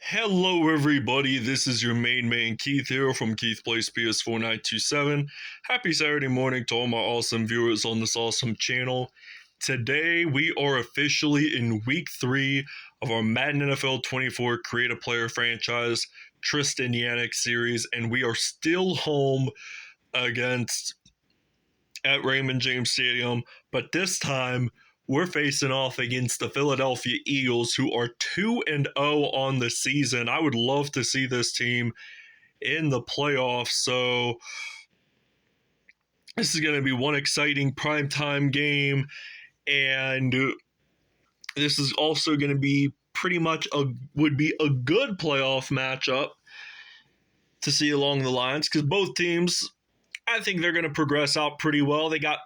Hello everybody, this is your main man Keith here from Keith Plays PS4 927. Happy Saturday morning to all my awesome viewers on this awesome channel. Today we are officially in week 3 of our Madden NFL 24 Create a Player franchise Tristan Yanak series, and we are still home against at Raymond James Stadium, but this time we're facing off against the Philadelphia Eagles, who are 2-0 on the season. I would love to see this team in the playoffs, so this is going to be one exciting primetime game, and this is also going to be pretty much would be a good playoff matchup to see along the lines, because both teams, I think they're going to progress out pretty well. They got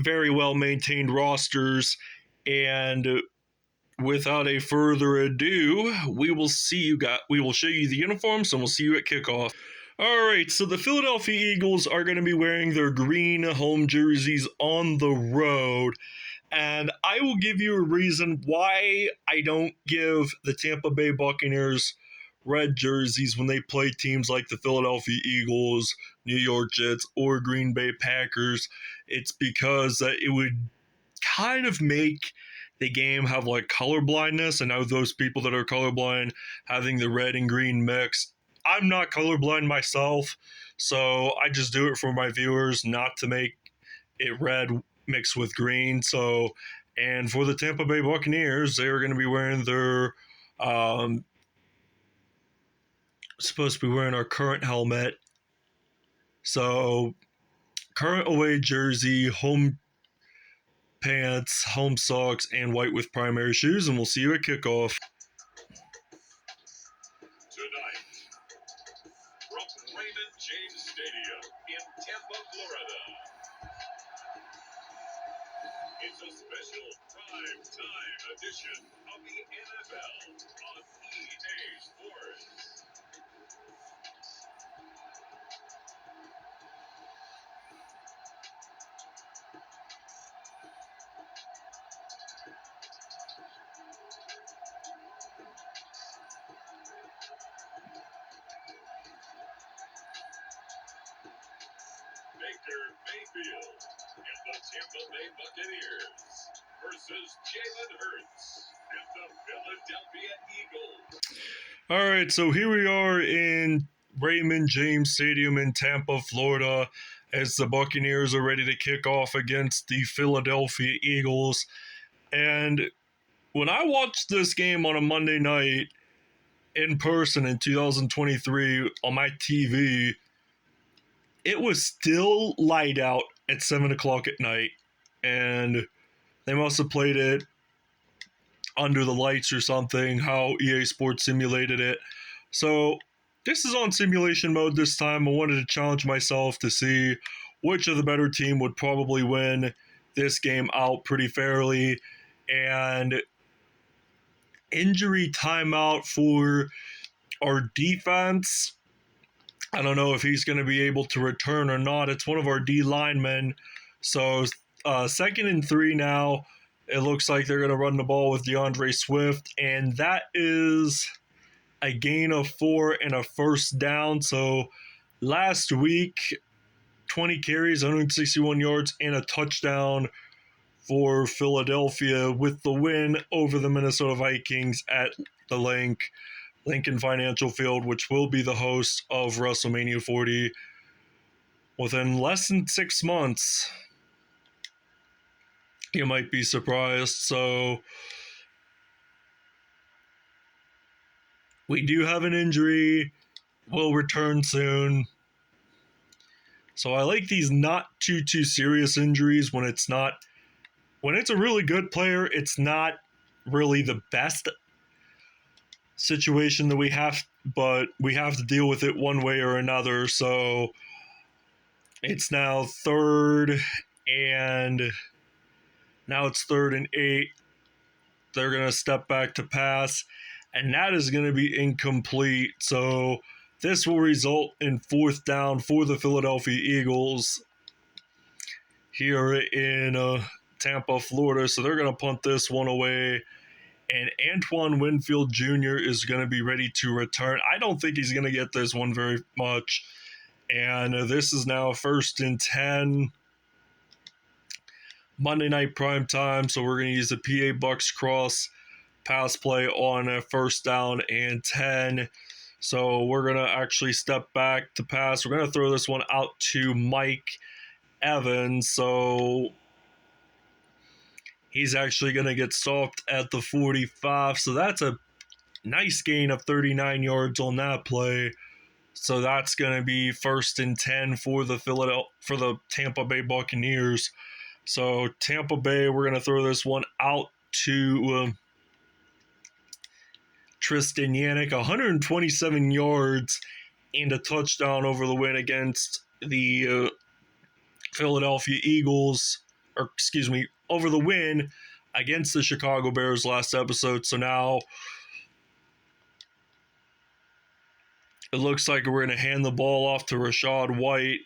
very well maintained rosters, and without a further ado, we will show you the uniforms, and we'll see you at kickoff. All right, so the Philadelphia Eagles are going to be wearing their green home jerseys on the road, and I will give you a reason why I don't give the Tampa Bay Buccaneers red jerseys when they play teams like the Philadelphia Eagles, New York Jets, or Green Bay Packers. It's because it would kind of make the game have like color blindness, and now those people that are colorblind having the red and green mix. I'm not colorblind myself, so I just do it for my viewers, not to make it red mixed with green. So, and for the Tampa Bay Buccaneers, they're going to be wearing their supposed to be wearing our current helmet. So, current away jersey, home pants, home socks, and white with primary shoes, and we'll see you at kickoff. Tonight, from Raymond James Stadium in Tampa, Florida, it's a special prime time edition of the NFL on EA Sports. Baker Mayfield and the Tampa Bay Buccaneers versus Jalen Hurts and the Philadelphia Eagles. All right, so here we are in Raymond James Stadium in Tampa, Florida, as the Buccaneers are ready to kick off against the Philadelphia Eagles. And when I watched this game on a Monday night in person in 2023 on my TV, it was still light out at 7 o'clock at night, and they must have played it under the lights or something, how EA Sports simulated it. So this is on simulation mode this time. I wanted to challenge myself to see which of the better team would probably win this game out pretty fairly. And injury timeout for our defense, I don't know if he's going to be able to return or not. It's one of our D linemen. So 2nd and 3 now. It looks like they're going to run the ball with DeAndre Swift, and that is a gain of 4 and a first down. So last week, 20 carries, 161 yards, and a touchdown for Philadelphia with the win over the Minnesota Vikings at the Lincoln Financial Field, which will be the host of WrestleMania 40 within less than 6 months. You might be surprised. So we do have an injury. We'll return soon. So I like these not too serious injuries when it's a really good player, it's not really the best situation that we have, but we have to deal with it one way or another. So it's now 3rd and 8. They're going to step back to pass, and that is going to be incomplete. So this will result in 4th down for the Philadelphia Eagles here in Tampa, Florida. So they're going to punt this one away, and Antoine Winfield Jr. is going to be ready to return. I don't think he's going to get this one very much. And this is now 1st and 10. Monday night prime time, so we're going to use the PA Bucks cross pass play on a 1st down and 10. So we're going to actually step back to pass. We're going to throw this one out to Mike Evans. So he's actually going to get stopped at the 45. So that's a nice gain of 39 yards on that play. So that's going to be 1st and 10 for the Tampa Bay Buccaneers. So Tampa Bay, we're going to throw this one out to Tristan Yanak, 127 yards and a touchdown over the win against the Philadelphia Eagles, over the win against the Chicago Bears last episode. So now it looks like we're going to hand the ball off to Rashad White,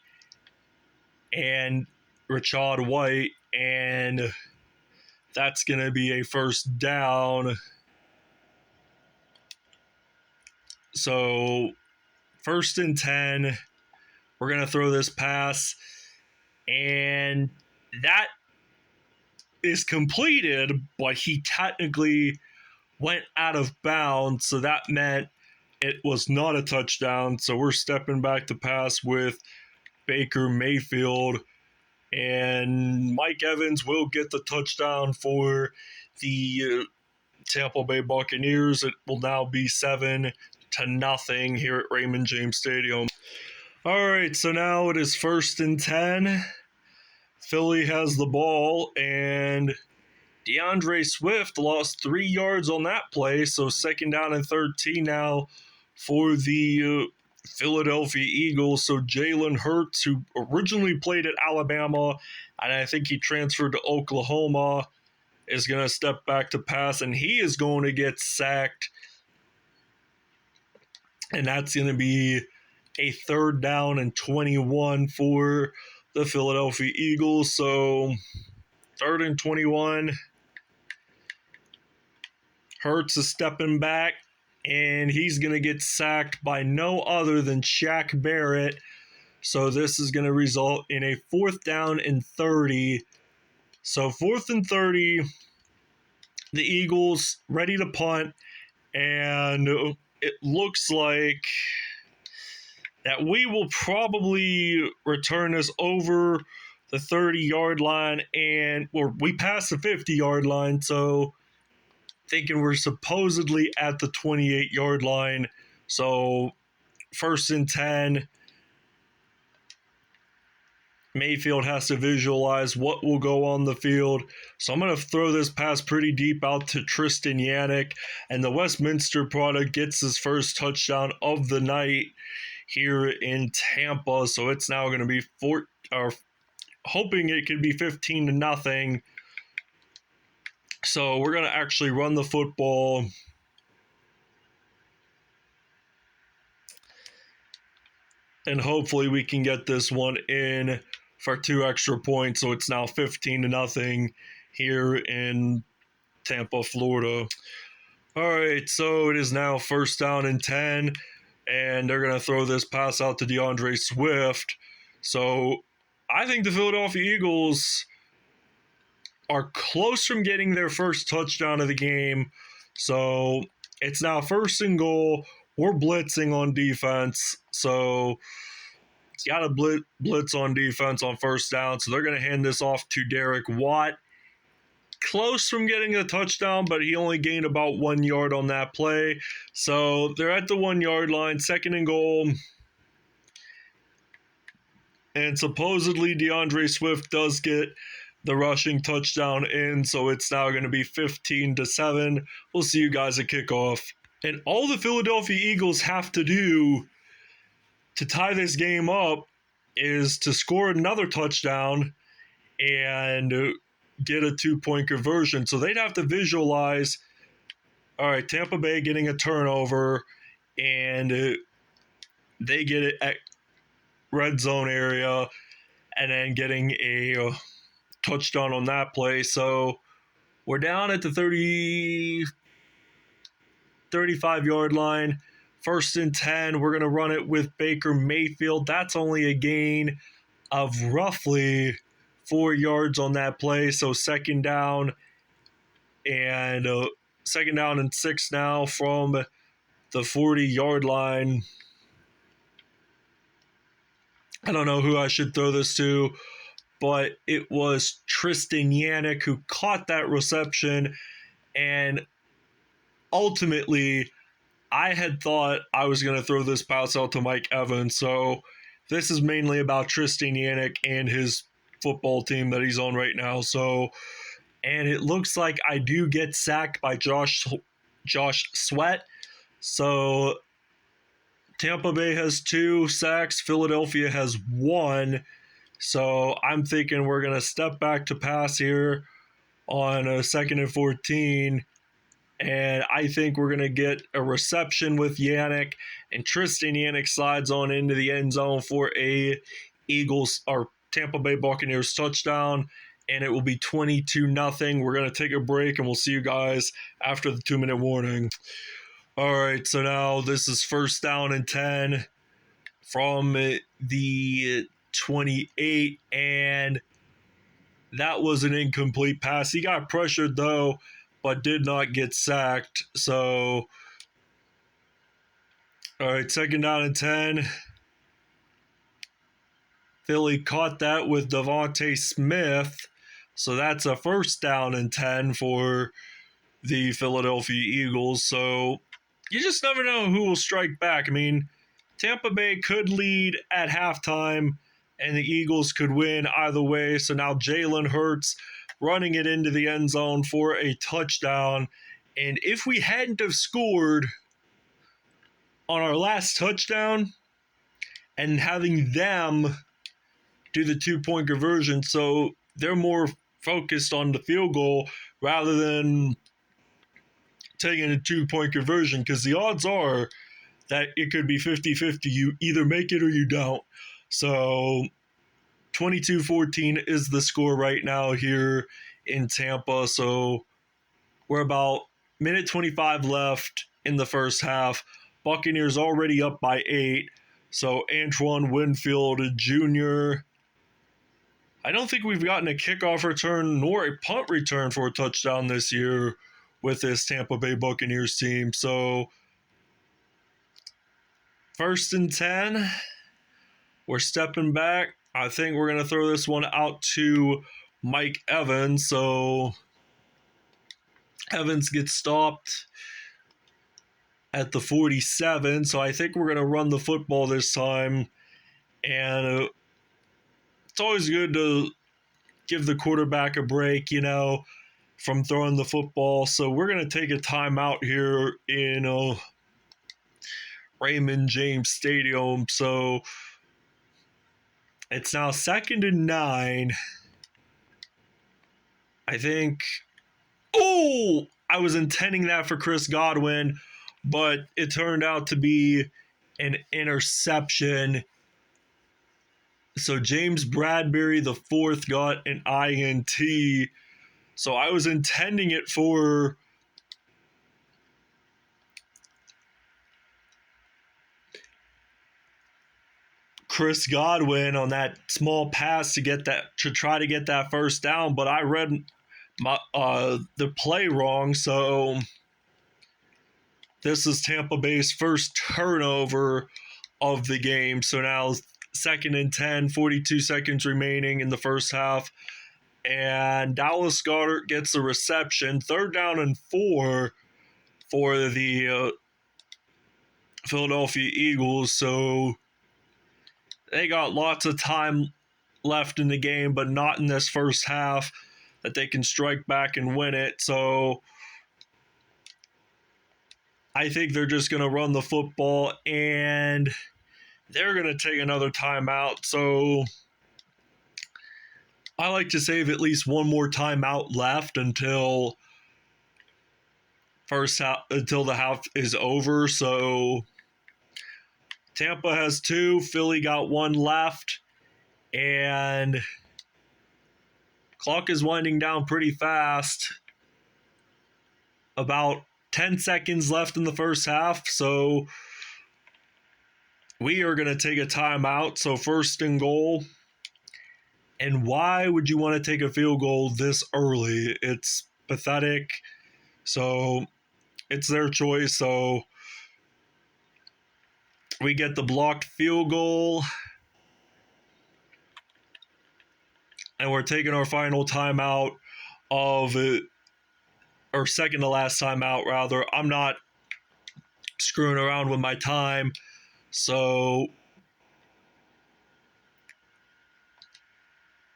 and that's going to be a 1st down. So 1st and 10, we're going to throw this pass, and that is completed, but he technically went out of bounds, so that meant it was not a touchdown. So we're stepping back to pass with Baker Mayfield, and Mike Evans will get the touchdown for the Tampa Bay Buccaneers. It will now be 7-0 here at Raymond James Stadium. All right, so now it is 1st and 10. Philly has the ball, and DeAndre Swift lost 3 yards on that play, so 2nd down and 13 now for the Philadelphia Eagles. So Jalen Hurts, who originally played at Alabama, and I think he transferred to Oklahoma, is going to step back to pass, and he is going to get sacked. And that's going to be a 3rd down and 21 for the Philadelphia Eagles. So 3rd and 21. Hurts is stepping back, and he's going to get sacked by no other than Shaq Barrett. So this is going to result in a 4th down and 30. So 4th and 30, the Eagles ready to punt, and it looks like that we will probably return this over the 30-yard line, or we passed the 50-yard line, so thinking we're supposedly at the 28-yard line. So 1st and 10. Mayfield has to visualize what will go on the field. So I'm going to throw this pass pretty deep out to Tristan Yanak, and the Westminster product gets his 1st touchdown of the night here in Tampa. So it's now going to be hoping it could be 15-0. So we're going to actually run the football. And hopefully we can get this one in for 2 extra points. So it's now 15-0 here in Tampa, Florida. All right, so it is now 1st down and 10. And they're going to throw this pass out to DeAndre Swift. So I think the Philadelphia Eagles are close from getting their 1st touchdown of the game. So it's now 1st and goal. We're blitzing on defense. So it's got to blitz on defense on 1st down. So they're going to hand this off to Derek Watt. Close from getting a touchdown, but he only gained about 1 yard on that play. So they're at the 1-yard line, 2nd and goal. And supposedly DeAndre Swift does get the rushing touchdown in, so it's now going to be 15-7. We'll see you guys at kickoff. And all the Philadelphia Eagles have to do to tie this game up is to score another touchdown and get a 2-point conversion. So they'd have to visualize, all right, Tampa Bay getting a turnover, and they get it at red zone area, and then getting a touchdown on that play. So we're down at the 30, 35-yard line. 1st and 10, we're going to run it with Baker Mayfield. That's only a gain of roughly 4 yards on that play. So second down and 6 now from the 40-yard line. I don't know who I should throw this to, but it was Tristan Yanak who caught that reception, and ultimately I had thought I was going to throw this pass out to Mike Evans. So this is mainly about Tristan Yanak and his football team that he's on right now. So, and it looks like I do get sacked by Josh Sweat. So Tampa Bay has 2 sacks. Philadelphia has 1. So I'm thinking we're going to step back to pass here on a 2nd and 14. And I think we're going to get a reception with Yanak. And Tristan Yanak slides on into the end zone for a Eagles or Tampa Bay Buccaneers touchdown. And it will be 22-0. We're going to take a break, and we'll see you guys after the 2-minute warning. All right, so now this is 1st down and 10 from the 28, and that was an incomplete pass. He got pressured, though, but did not get sacked. So, all right, 2nd down and 10. Philly caught that with Devontae Smith. So that's a 1st down and 10 for the Philadelphia Eagles. So you just never know who will strike back. I mean, Tampa Bay could lead at halftime, and the Eagles could win either way. So now Jalen Hurts running it into the end zone for a touchdown. And if we hadn't have scored on our last touchdown and having them do the 2-point conversion, so they're more focused on the field goal rather than taking a 2-point conversion, because the odds are that it could be 50-50. You either make it or you don't. So 22-14 is the score right now here in Tampa. So we're about minute 25 left in the first half. Buccaneers already up by 8. So Antoine Winfield Jr., I don't think we've gotten a kickoff return nor a punt return for a touchdown this year with this Tampa Bay Buccaneers team. So 1st and 10, we're stepping back. I think we're going to throw this one out to Mike Evans. So Evans gets stopped at the 47. So I think we're going to run the football this time. And it's always good to give the quarterback a break, from throwing the football. So we're going to take a timeout here in Raymond James Stadium. So it's now 2nd and 9. I think, I was intending that for Chris Godwin, but it turned out to be an interception. So James Bradbury, the 4th, got an INT. So I was intending it for Chris Godwin on that small pass to try to get that 1st down, but I read the play wrong. So this is Tampa Bay's first turnover of the game. So now 2nd and 10, 42 seconds remaining in the first half. And Dallas Goedert gets the reception. 3rd down and 4 for the Philadelphia Eagles. So they got lots of time left in the game, but not in this first half that they can strike back and win it. So I think they're just going to run the football, and they're going to take another timeout. So I like to save at least one more timeout left until the half is over. So Tampa has 2, Philly got 1 left, and clock is winding down pretty fast. About 10 seconds left in the first half, so we are going to take a timeout. So 1st and goal. And why would you want to take a field goal this early? It's pathetic. So it's their choice. So we get the blocked field goal. And we're taking our final timeout of it, or second to last timeout, rather. I'm not screwing around with my time. So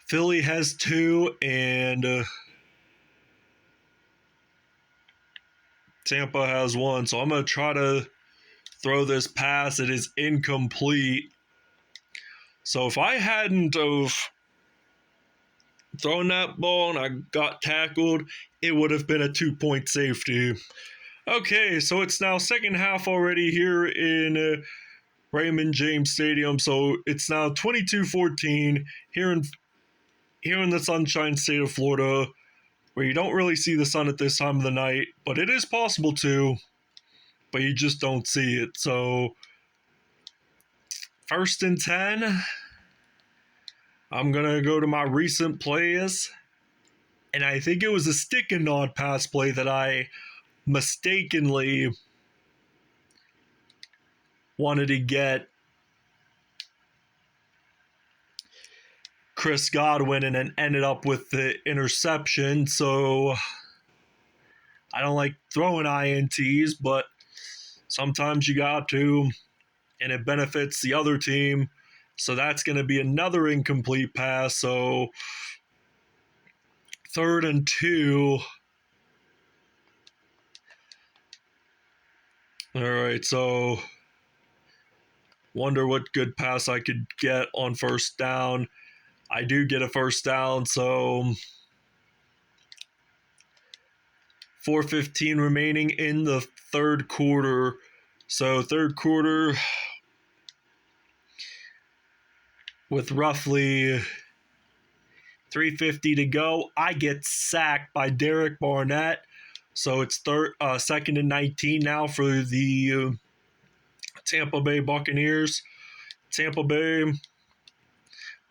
Philly has 2, and Tampa has 1. So I'm going to try to throw this pass. It is incomplete. So if I hadn't have thrown that ball and I got tackled, it would have been a 2-point safety. Okay, so it's now second half already here in Raymond James Stadium. So it's now 22-14 here in the Sunshine State of Florida, where you don't really see the sun at this time of the night, but it is possible to, but you just don't see it. So 1st and 10. I'm going to go to my recent plays, and I think it was a stick and nod pass play that I mistakenly wanted to get Chris Godwin and then ended up with the interception. So I don't like throwing INTs, but sometimes you got to, and it benefits the other team. So that's going to be another incomplete pass. So 3rd and 2. All right, so wonder what good pass I could get on 1st down. I do get a 1st down, so 4:15 remaining in the 3rd quarter. So 3rd quarter, with roughly 3:50 to go, I get sacked by Derek Barnett. So it's 2nd and 19 now for the Tampa Bay Buccaneers. Tampa Bay,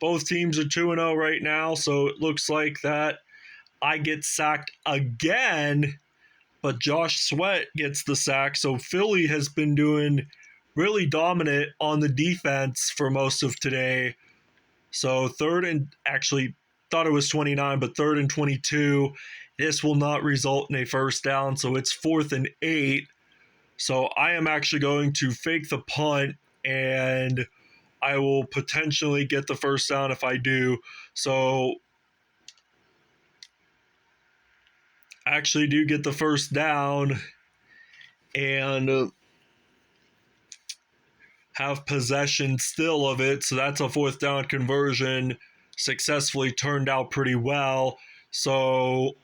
both teams are 2-0 right now, so it looks like that I get sacked again, but Josh Sweat gets the sack. So Philly has been doing really dominant on the defense for most of today. So 3rd and, actually thought it was 29, but 3rd and 22. This will not result in a 1st down, so it's 4th and 8. So I am actually going to fake the punt, and I will potentially get the 1st down if I do. So I actually do get the 1st down and have possession still of it. So that's a 4th down conversion. Successfully turned out pretty well. So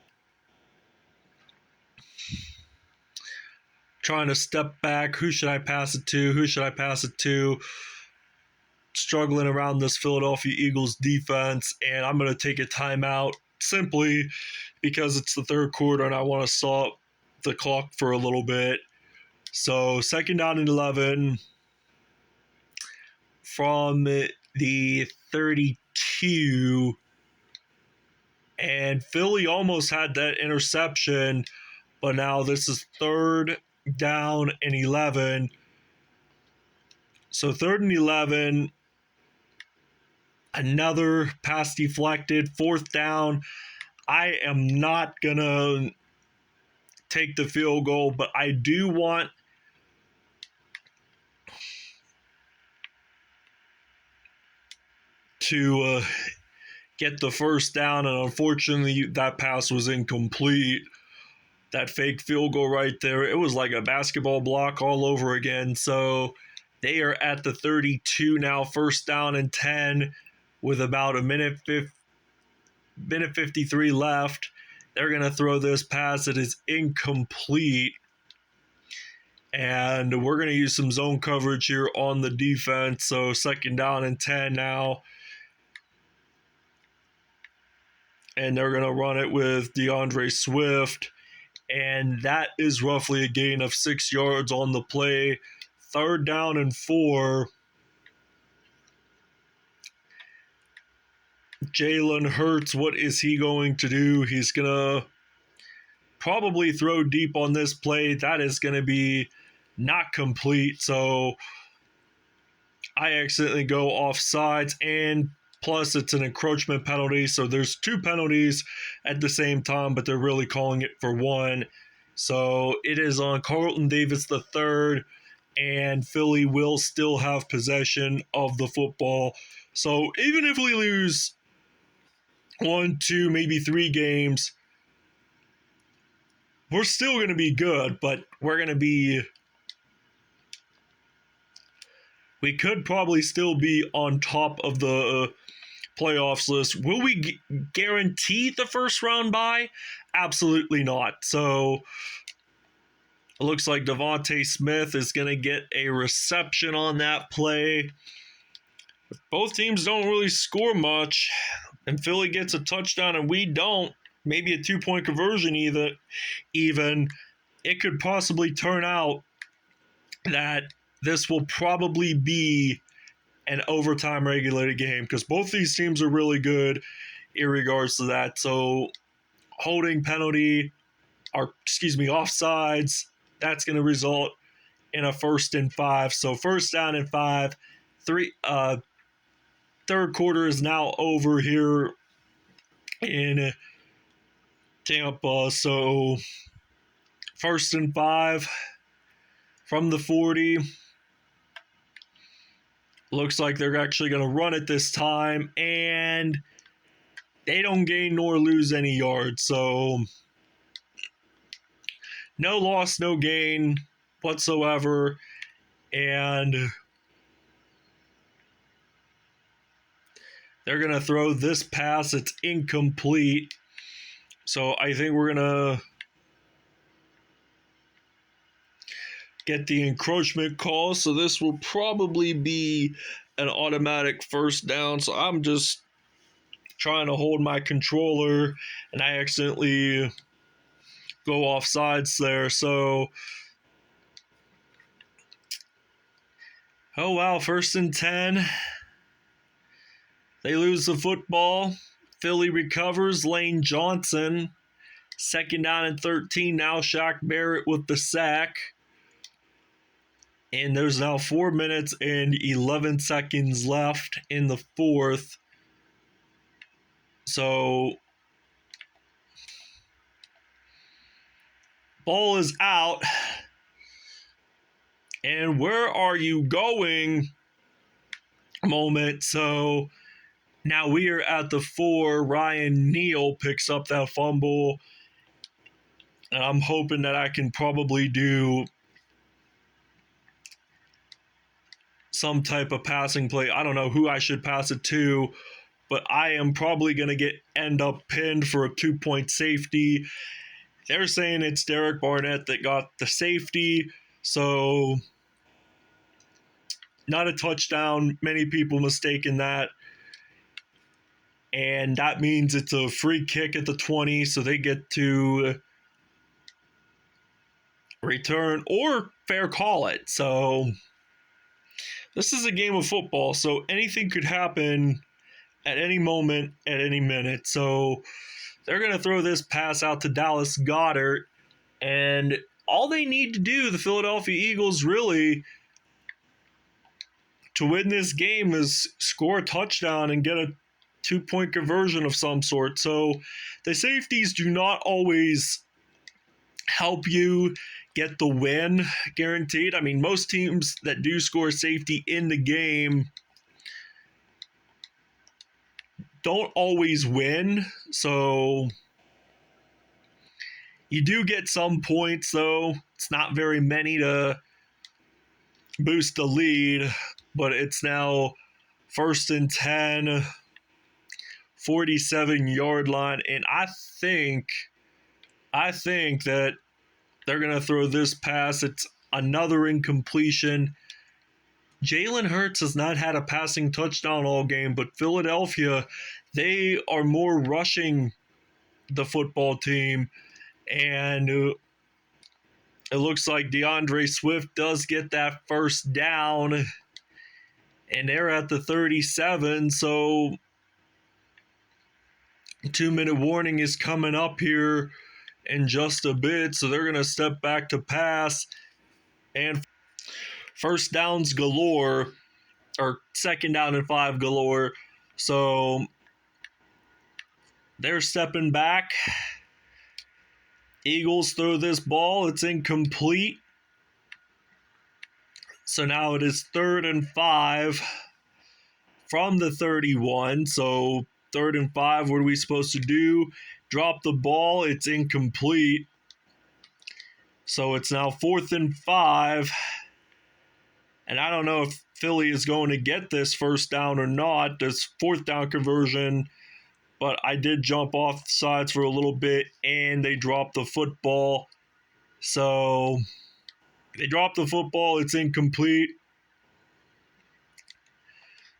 trying to step back. Who should I pass it to? Who should I pass it to? Struggling around this Philadelphia Eagles defense, and I'm going to take a timeout simply because it's the 3rd quarter and I want to stop the clock for a little bit. So 2nd down and 11 from the 32, and Philly almost had that interception, but now this is 3rd down and 11. So 3rd and 11, another pass deflected, 4th down. I am not going to take the field goal, but I do want to get the 1st down, and unfortunately that pass was incomplete. That fake field goal right there, it was like a basketball block all over again. So they are at the 32 now, 1st down and 10 with about a minute 53 left. They're going to throw this pass. It is incomplete. And we're going to use some zone coverage here on the defense. So 2nd down and 10 now. And they're going to run it with DeAndre Swift. and that is roughly a gain of 6 yards on the play. 3rd down and 4. Jalen Hurts, what is he going to do? He's going to probably throw deep on this play. That is going to be not complete. So I accidentally go offsides, and plus it's an encroachment penalty. So there's 2 penalties at the same time, but they're really calling it for 1. So it is on Carlton Davis III, and Philly will still have possession of the football. So even if we lose 1, 2, maybe 3 games, we're still going to be good, but we could probably still be on top of the playoffs list. Will we guarantee the first round bye? Absolutely not. So it looks like Devontae Smith is going to get a reception on that play. Both teams don't really score much, and Philly gets a touchdown and we don't. Maybe a 2-point conversion even. It could possibly turn out that this will probably be an overtime regulated game, because both these teams are really good in regards to that. So holding penalty, offsides, that's going to result in a 1st and 5. So 1st down and 5. 3rd quarter is now over here in Tampa. So 1st and 5 from the 40. Looks like they're actually going to run it this time, and they don't gain nor lose any yards. So no loss, no gain whatsoever. And they're going to throw this pass. It's incomplete. So I think we're going to get the encroachment call. So this will probably be an automatic 1st down. So I'm just trying to hold my controller, and I accidentally go off sides there. So, oh wow, 1st and 10. They lose the football. Philly recovers. Lane Johnson. 2nd down and 13. Now Shaq Barrett with the sack. And there's now 4 minutes and 11 seconds left in the 4th. So, ball is out. And where are you going? Moment. So, now we are at the 4. Ryan Neal picks up that fumble. And I'm hoping that I can probably do some type of passing play. I don't know who I should pass it to, but I am probably going to end up pinned for a 2-point safety. They're saying it's Derek Barnett that got the safety, so not a touchdown. Many people mistaken that. And that means it's a free kick at the 20, so they get to return or fair call it. So this is a game of football, so anything could happen at any moment, at any minute. So they're going to throw this pass out to Dallas Goedert, and all they need to do, the Philadelphia Eagles, really, to win this game is score a touchdown and get a 2-point conversion of some sort. So the safeties do not always help you get the win guaranteed. I mean, most teams that do score safety in the game don't always win. So you do get some points, though. It's not very many to boost the lead, but it's now 1st and 10, 47-yard line, and I think that they're going to throw this pass. It's another incompletion. Jalen Hurts has not had a passing touchdown all game, but Philadelphia, they are more rushing the football team, and it looks like DeAndre Swift does get that first down. And they're at the 37, so 2-minute warning is coming up here in just a bit. So they're going to step back to pass. And first downs galore, or second down and 5 galore. So they're stepping back. Eagles throw this ball. It's incomplete. So now it is 3rd and 5 from the 31. So 3rd and 5, what are we supposed to do? Drop the ball. It's incomplete. So it's now 4th and 5. And I don't know if Philly is going to get this first down or not, this 4th down conversion. But I did jump off the sides for a little bit, and they dropped the football. So they dropped the football. It's incomplete.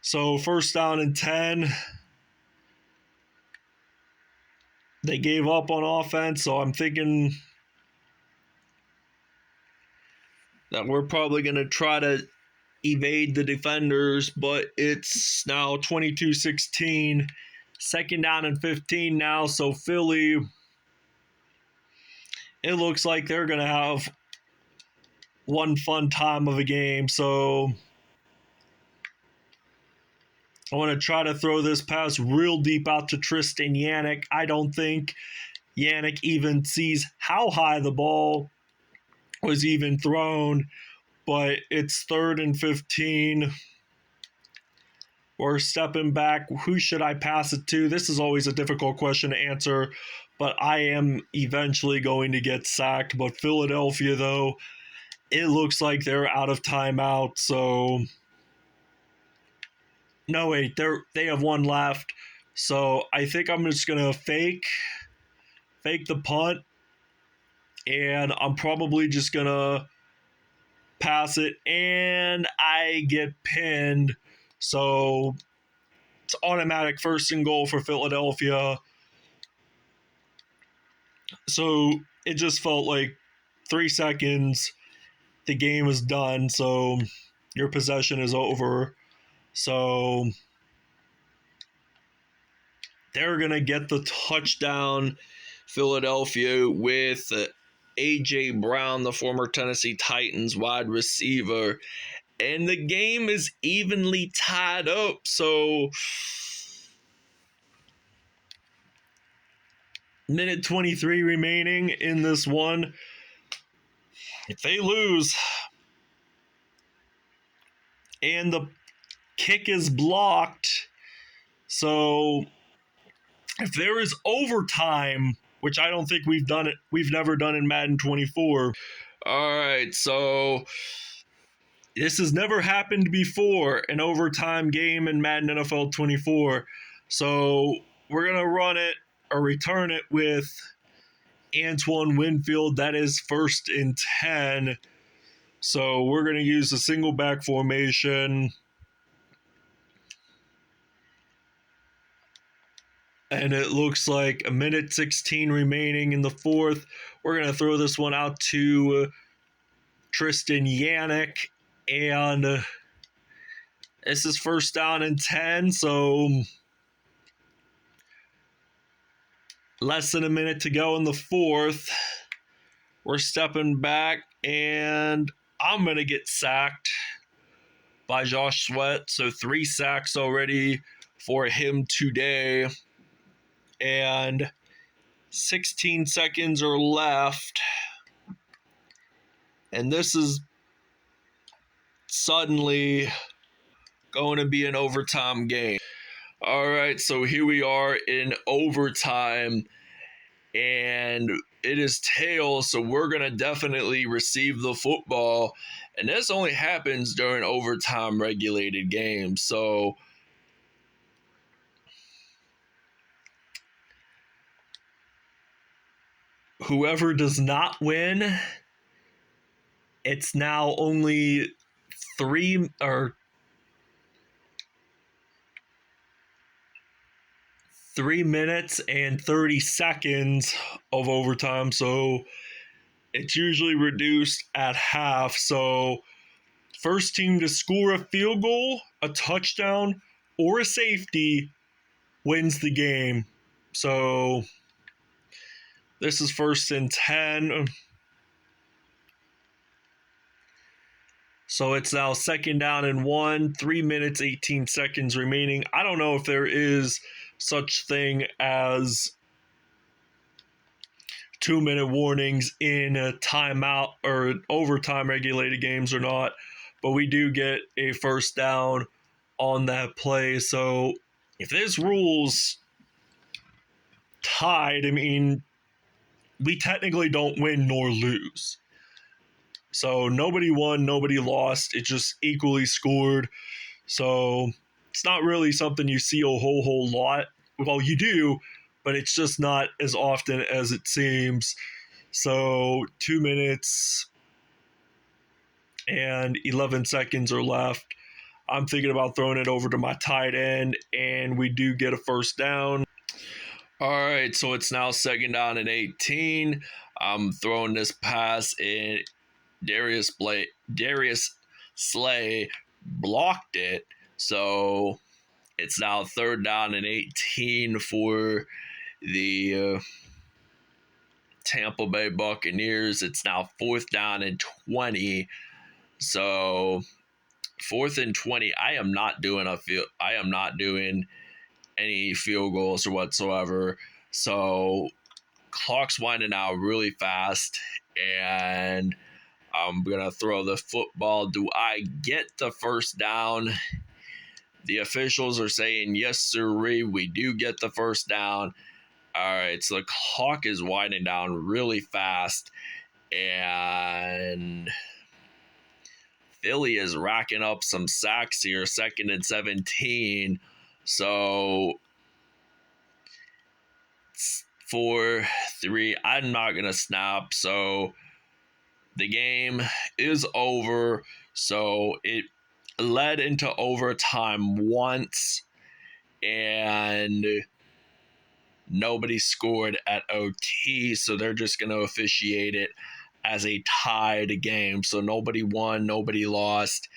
So first down and 10. They gave up on offense, so I'm thinking that we're probably going to try to evade the defenders, but it's now 22-16. Second down and 15 now, so Philly, it looks like they're going to have one fun time of a game. So I want to try to throw this pass real deep out to Tristan Yanak. I don't think Yanak even sees how high the ball was even thrown, but it's 3rd and 15. We're stepping back. Who should I pass it to? This is always a difficult question to answer, but I am eventually going to get sacked. But Philadelphia, though, it looks like they're out of timeout. So, no, wait, they have one left. So I think I'm just gonna fake the punt, and I'm probably just gonna pass it, and I get pinned. So it's automatic 1st and goal for Philadelphia. So it just felt like 3 seconds, the game is done. So your possession is over. So they're going to get the touchdown, Philadelphia, with A.J. Brown, the former Tennessee Titans wide receiver. And the game is evenly tied up. So, minute 23 remaining in this one. If they lose, and the kick is blocked, so if there is overtime, which I don't think we've never done in Madden 24. All right, so this has never happened before, an overtime game in Madden NFL 24. So we're going to run it or return it with Antoine Winfield. That is 1st and 10. So we're going to use a single back formation. And it looks like a minute 16 remaining in the 4th. We're going to throw this one out to Tristan Yanak. And this is 1st down and 10. So less than a minute to go in the 4th. We're stepping back, and I'm going to get sacked by Josh Sweat. So 3 sacks already for him today. And 16 seconds are left. And this is suddenly going to be an overtime game. All right, so here we are in overtime. And it is tails, so we're going to definitely receive the football. And this only happens during overtime regulated games. So whoever does not win, it's now only 3 minutes and 30 seconds of overtime. So it's usually reduced at half. So first team to score a field goal, a touchdown, or a safety wins the game. So this is 1st and 10. So it's now 2nd down and 1, 3 minutes, 18 seconds remaining. I don't know if there is such thing as 2-minute warnings in a timeout or overtime regulated games or not, but we do get a 1st down on that play. So if this rule's tied, I mean, we technically don't win nor lose. So nobody won, nobody lost. It just equally scored. So it's not really something you see a whole lot. Well, you do, but it's just not as often as it seems. So 2 minutes and 11 seconds are left. I'm thinking about throwing it over to my tight end, and we do get a 1st down. All right, so it's now 2nd down and 18. I'm throwing this pass, and Darius Slay blocked it. So it's now 3rd down and 18 for the Tampa Bay Buccaneers. It's now 4th down and 20. So 4th and 20. I am not doing any field goals or whatsoever. So clock's winding out really fast, and I'm going to throw the football. Do I get the 1st down? The officials are saying, yes, sirree, we do get the 1st down. All right, so the clock is winding down really fast, and Philly is racking up some sacks here, 2nd and 17. So 4-3, I'm not going to snap. So the game is over. So it led into overtime once, and nobody scored at OT. So they're just going to officiate it as a tied game. So nobody won, nobody lost.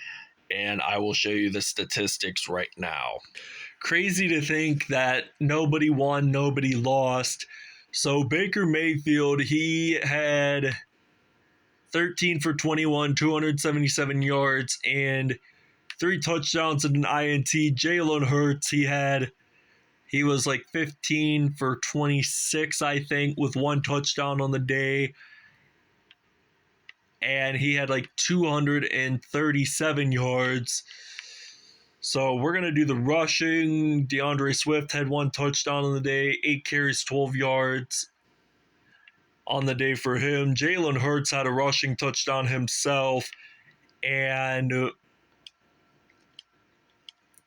And I will show you the statistics right now. Crazy to think that nobody won, nobody lost. So Baker Mayfield, he had 13 for 21, 277 yards, and 3 touchdowns and an INT. Jalen Hurts, he was like 15 for 26, I think, with 1 touchdown on the day. And he had like 237 yards. So we're going to do the rushing. DeAndre Swift had 1 touchdown on the day, 8 carries, 12 yards on the day for him. Jalen Hurts had a rushing touchdown himself. And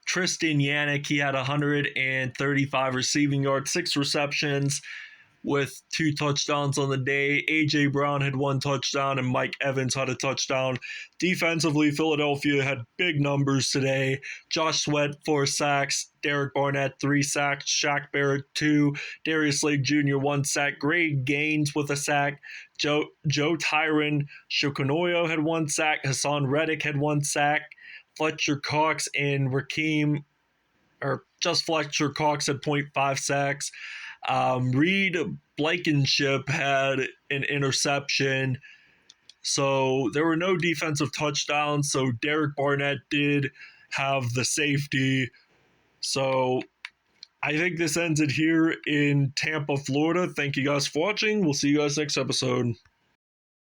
Tristan Yanak, he had 135 receiving yards, 6 receptions with 2 touchdowns on the day. A.J. Brown had 1 touchdown, and Mike Evans had a touchdown. Defensively, Philadelphia had big numbers today. Josh Sweat, 4 sacks. Derek Barnett, 3 sacks. Shaq Barrett, 2. Darius Slade Jr., 1 sack. Greg Gaines with a sack. Joe Tyron Shokonoyo had 1 sack. Hassan Reddick had 1 sack. Fletcher Cox and Fletcher Cox had 0.5 sacks. Reed Blankenship had an interception. So there were no defensive touchdowns. So Derek Barnett did have the safety. So I think this ends it here in Tampa, Florida. Thank you guys for watching. We'll see you guys next episode.